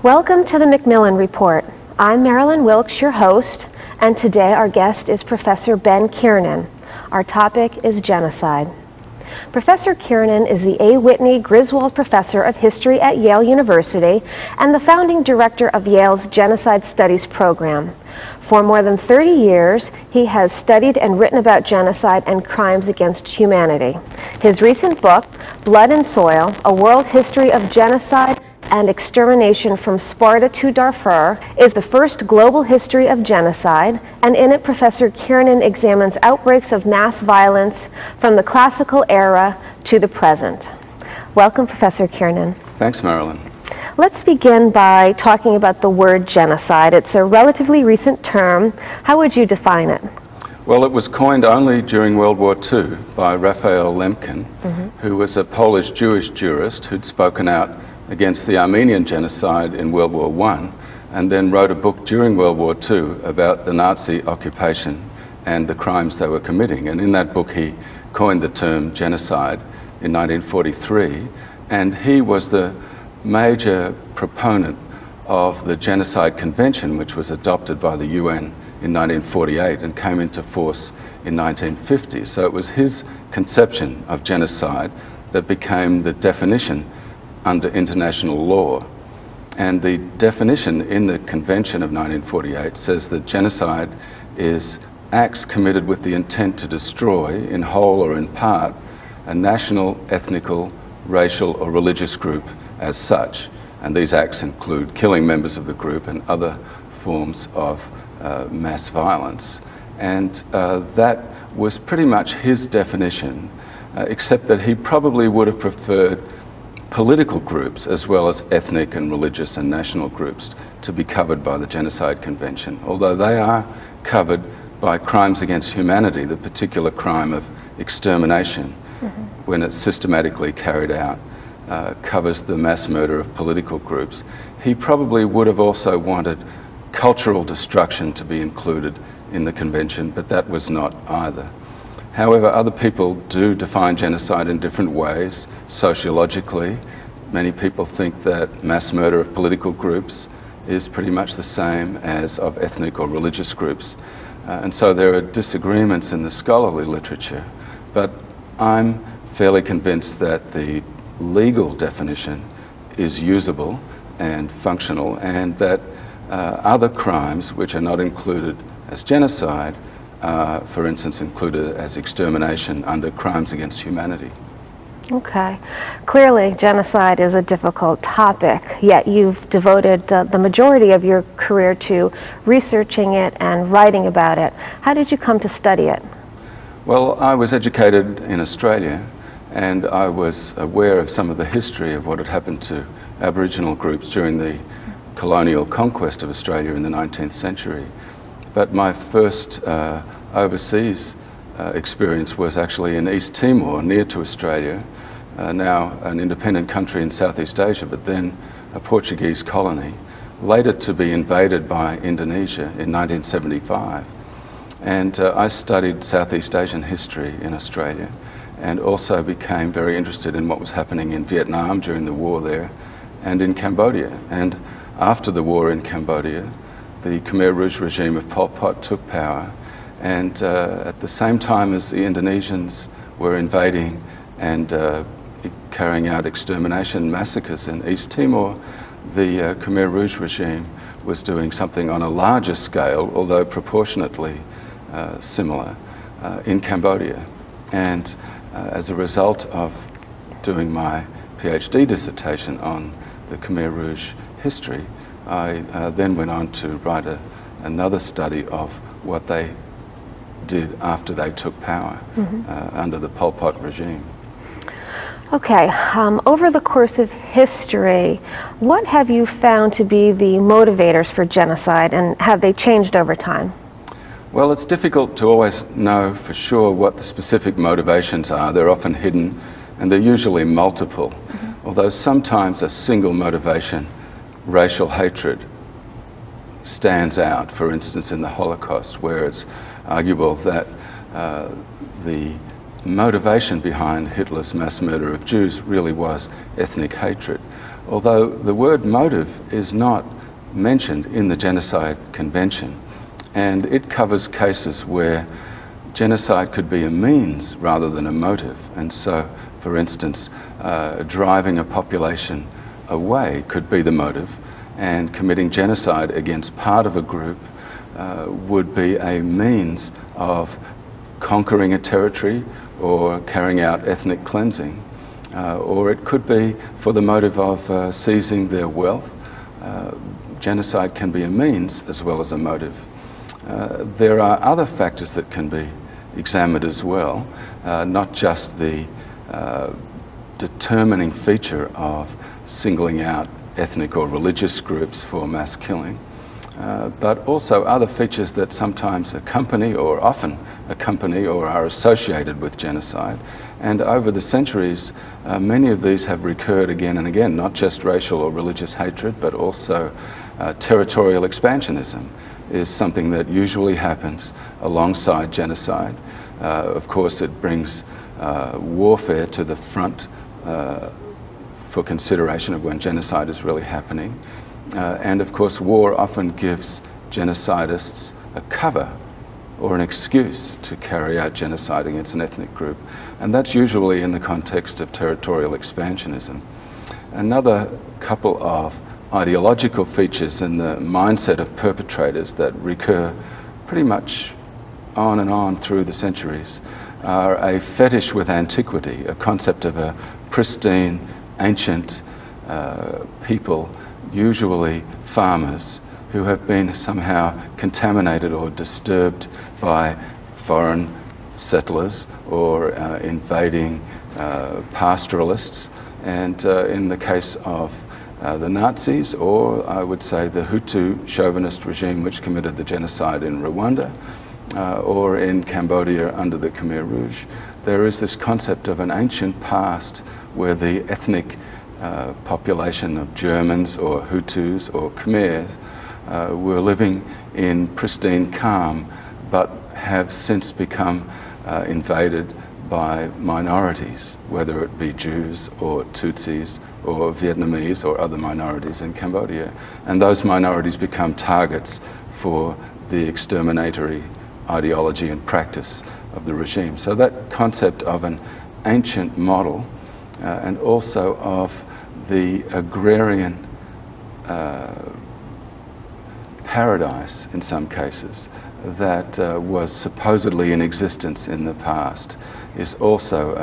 Welcome to the Macmillan Report. I'm Marilyn Wilkes, your host, and today our guest is Professor Ben Kiernan. Our topic is genocide. Professor Kiernan is the A. Whitney Griswold Professor of History at Yale University and the founding director of Yale's Genocide Studies program. For more than 30 years, he has studied and written about genocide and crimes against humanity. His recent book, Blood and Soil, A World History of Genocide and Extermination from Sparta to Darfur, is the first global history of genocide, and in it Professor Kiernan examines outbreaks of mass violence from the classical era to the present. Welcome, Professor Kiernan. Thanks, Marilyn. Let's begin by talking about the word genocide. It's a relatively recent term. How would you define it? Well, it was coined only during World War II by Raphael Lemkin, who was a Polish Jewish jurist who'd spoken out against the Armenian genocide in World War I, and then wrote a book during World War II about the Nazi occupation and the crimes they were committing. And in that book he coined the term genocide in 1943, and he was the major proponent of the Genocide Convention, which was adopted by the UN in 1948 and came into force in 1950. So it was his conception of genocide that became the definition under international law. And the definition in the Convention of 1948 says that genocide is acts committed with the intent to destroy, in whole or in part, a national, ethnical, racial or religious group as such. And these acts include killing members of the group and other forms of mass violence. And that was pretty much his definition, except that he probably would have preferred political groups as well as ethnic and religious and national groups to be covered by the Genocide Convention, although they are covered by crimes against humanity, the particular crime of extermination, when it's systematically carried out, covers the mass murder of political groups. He probably would have also wanted cultural destruction to be included in the convention, but that was not either. However, other people do define genocide in different ways. Sociologically, many people think that mass murder of political groups is pretty much the same as of ethnic or religious groups. And so there are disagreements in the scholarly literature, but I'm fairly convinced that the legal definition is usable and functional, and that other crimes which are not included as genocide, for instance, included as extermination under crimes against humanity. Okay. Clearly, genocide is a difficult topic, yet you've devoted the majority of your career to researching it and writing about it. How did you come to study it? Well, I was educated in Australia, and I was aware of some of the history of what had happened to Aboriginal groups during the colonial conquest of Australia in the 19th century. But my first overseas experience was actually in East Timor, near to Australia, now an independent country in Southeast Asia, but then a Portuguese colony, later to be invaded by Indonesia in 1975. And I studied Southeast Asian history in Australia, and also became very interested in what was happening in Vietnam during the war there, and in Cambodia. And after the war in Cambodia, the Khmer Rouge regime of Pol Pot took power, and at the same time as the Indonesians were invading and carrying out extermination massacres in East Timor, the Khmer Rouge regime was doing something on a larger scale, although proportionately similar, in Cambodia. And as a result of doing my PhD dissertation on the Khmer Rouge history, I then went on to write another study of what they did after they took power under the Pol Pot regime. Okay, over the course of history, what have you found to be the motivators for genocide, and have they changed over time? Well, it's difficult to always know for sure what the specific motivations are. They're often hidden, and they're usually multiple, although sometimes a single motivation, racial hatred, stands out. For instance, in the Holocaust, where it's arguable that the motivation behind Hitler's mass murder of Jews really was ethnic hatred. although the word motive is not mentioned in the Genocide Convention, and it covers cases where genocide could be a means rather than a motive. And so, for instance, driving a population away could be the motive, and committing genocide against part of a group would be a means of conquering a territory or carrying out ethnic cleansing. Or it could be for the motive of seizing their wealth. Genocide can be a means as well as a motive. There are other factors that can be examined as well, not just the determining feature of singling out ethnic or religious groups for mass killing, but also other features that sometimes accompany or often accompany or are associated with genocide. And over the centuries, many of these have recurred again and again, not just racial or religious hatred, but also territorial expansionism is something that usually happens alongside genocide. Of course, it brings warfare to the front for consideration of when genocide is really happening. And of course, war often gives genocidists a cover or an excuse to carry out genocide against an ethnic group. And that's usually in the context of territorial expansionism. Another couple of ideological features in the mindset of perpetrators that recur pretty much on and on through the centuries are a fetish with antiquity, a concept of a pristine, ancient people, usually farmers, who have been somehow contaminated or disturbed by foreign settlers or invading pastoralists. And in the case of the Nazis, or I would say the Hutu chauvinist regime which committed the genocide in Rwanda, or in Cambodia under the Khmer Rouge, there is this concept of an ancient past where the ethnic population of Germans or Hutus or Khmers were living in pristine calm, but have since become invaded by minorities, whether it be Jews or Tutsis or Vietnamese or other minorities in Cambodia. And those minorities become targets for the exterminatory ideology and practice of the regime. So that concept of an ancient model and also of the agrarian paradise in some cases that was supposedly in existence in the past is also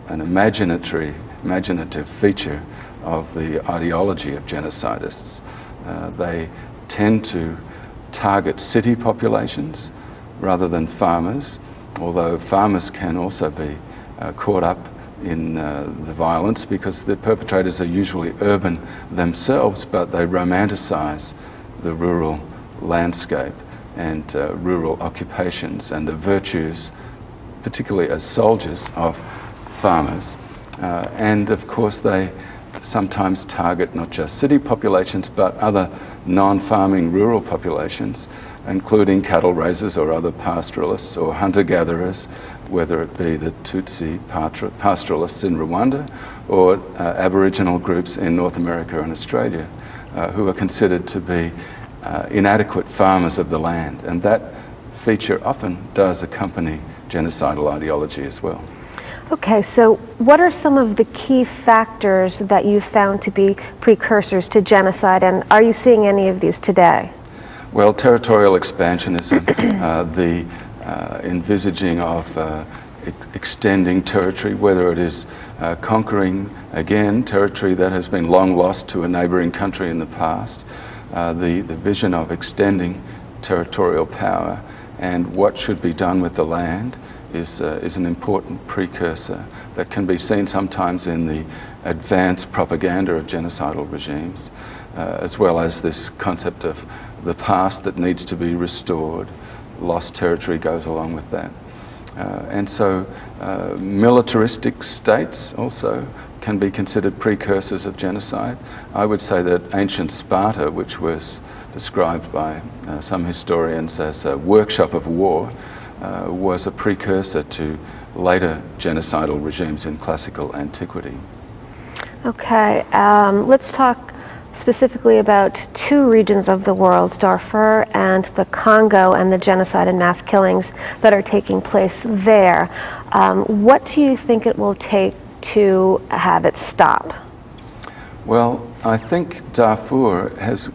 an imaginative feature of the ideology of genocidists. They tend to target city populations rather than farmers, although farmers can also be caught up in the violence because the perpetrators are usually urban themselves, but they romanticize the rural landscape and rural occupations and the virtues, particularly as soldiers, of farmers. And of course they sometimes target not just city populations but other non-farming rural populations, including cattle raisers or other pastoralists or hunter-gatherers, whether it be the Tutsi pastoralists in Rwanda or Aboriginal groups in North America and Australia, who are considered to be inadequate farmers of the land. And that feature often does accompany genocidal ideology as well. Okay, so what are some of the key factors that you found to be precursors to genocide, and are you seeing any of these today? Well, territorial expansionism, the envisaging of extending territory, whether it is conquering, again, territory that has been long lost to a neighbouring country in the past, the vision of extending territorial power and what should be done with the land is an important precursor that can be seen sometimes in the advanced propaganda of genocidal regimes, as well as this concept of the past that needs to be restored. Lost territory goes along with that. And so militaristic states also can be considered precursors of genocide. I would say that ancient Sparta, which was described by some historians as a workshop of war, was a precursor to later genocidal regimes in classical antiquity. Okay, let's talk specifically about two regions of the world, Darfur and the Congo, and the genocide and mass killings that are taking place there. What do you think it will take to have it stop? Well, I think Darfur has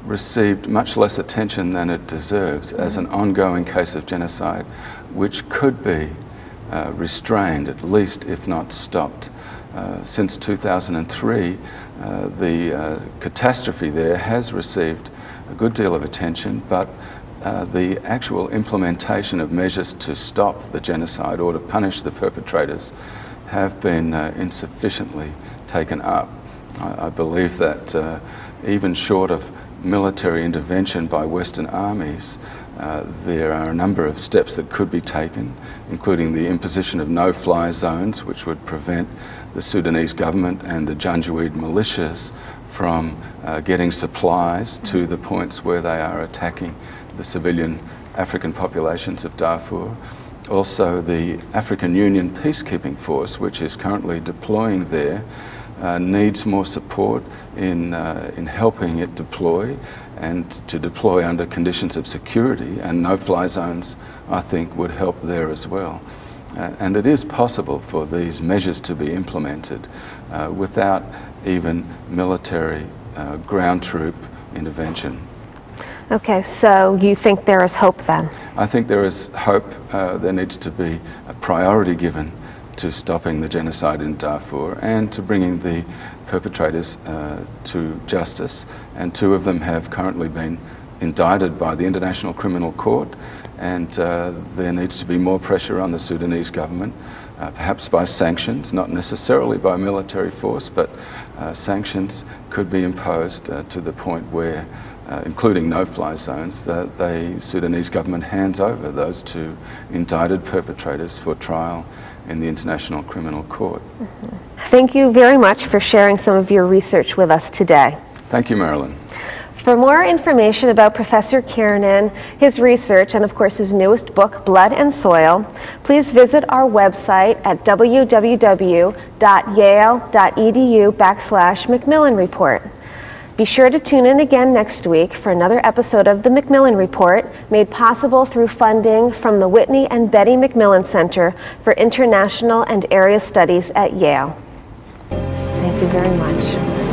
received much less attention than it deserves as an ongoing case of genocide, which could be restrained, at least, if not stopped. Since 2003, the catastrophe there has received a good deal of attention, but the actual implementation of measures to stop the genocide or to punish the perpetrators have been insufficiently taken up. I believe that even short of military intervention by Western armies, there are a number of steps that could be taken, including the imposition of no-fly zones, which would prevent the Sudanese government and the Janjaweed militias from getting supplies to the points where they are attacking the civilian African populations of Darfur. Also, the African Union peacekeeping force, which is currently deploying there, needs more support in helping it deploy, and to deploy under conditions of security, and no-fly zones, I think, would help there as well. And it is possible for these measures to be implemented without even military ground troop intervention. Okay, so you think there is hope then? I think there is hope. There needs to be a priority given to stopping the genocide in Darfur and to bringing the perpetrators to justice. And two of them have currently been indicted by the International Criminal Court, and there needs to be more pressure on the Sudanese government, perhaps by sanctions, not necessarily by military force, but sanctions could be imposed to the point where, including no-fly zones, that the Sudanese government hands over those two indicted perpetrators for trial in the International Criminal Court. Thank you very much for sharing some of your research with us today. Thank you, Marilyn. For more information about Professor Kiernan, his research, and of course his newest book, Blood and Soil, please visit our website at www.yale.edu/Macmillan Report. Be sure to tune in again next week for another episode of the Macmillan Report, made possible through funding from the Whitney and Betty Macmillan Center for International and Area Studies at Yale. Thank you very much.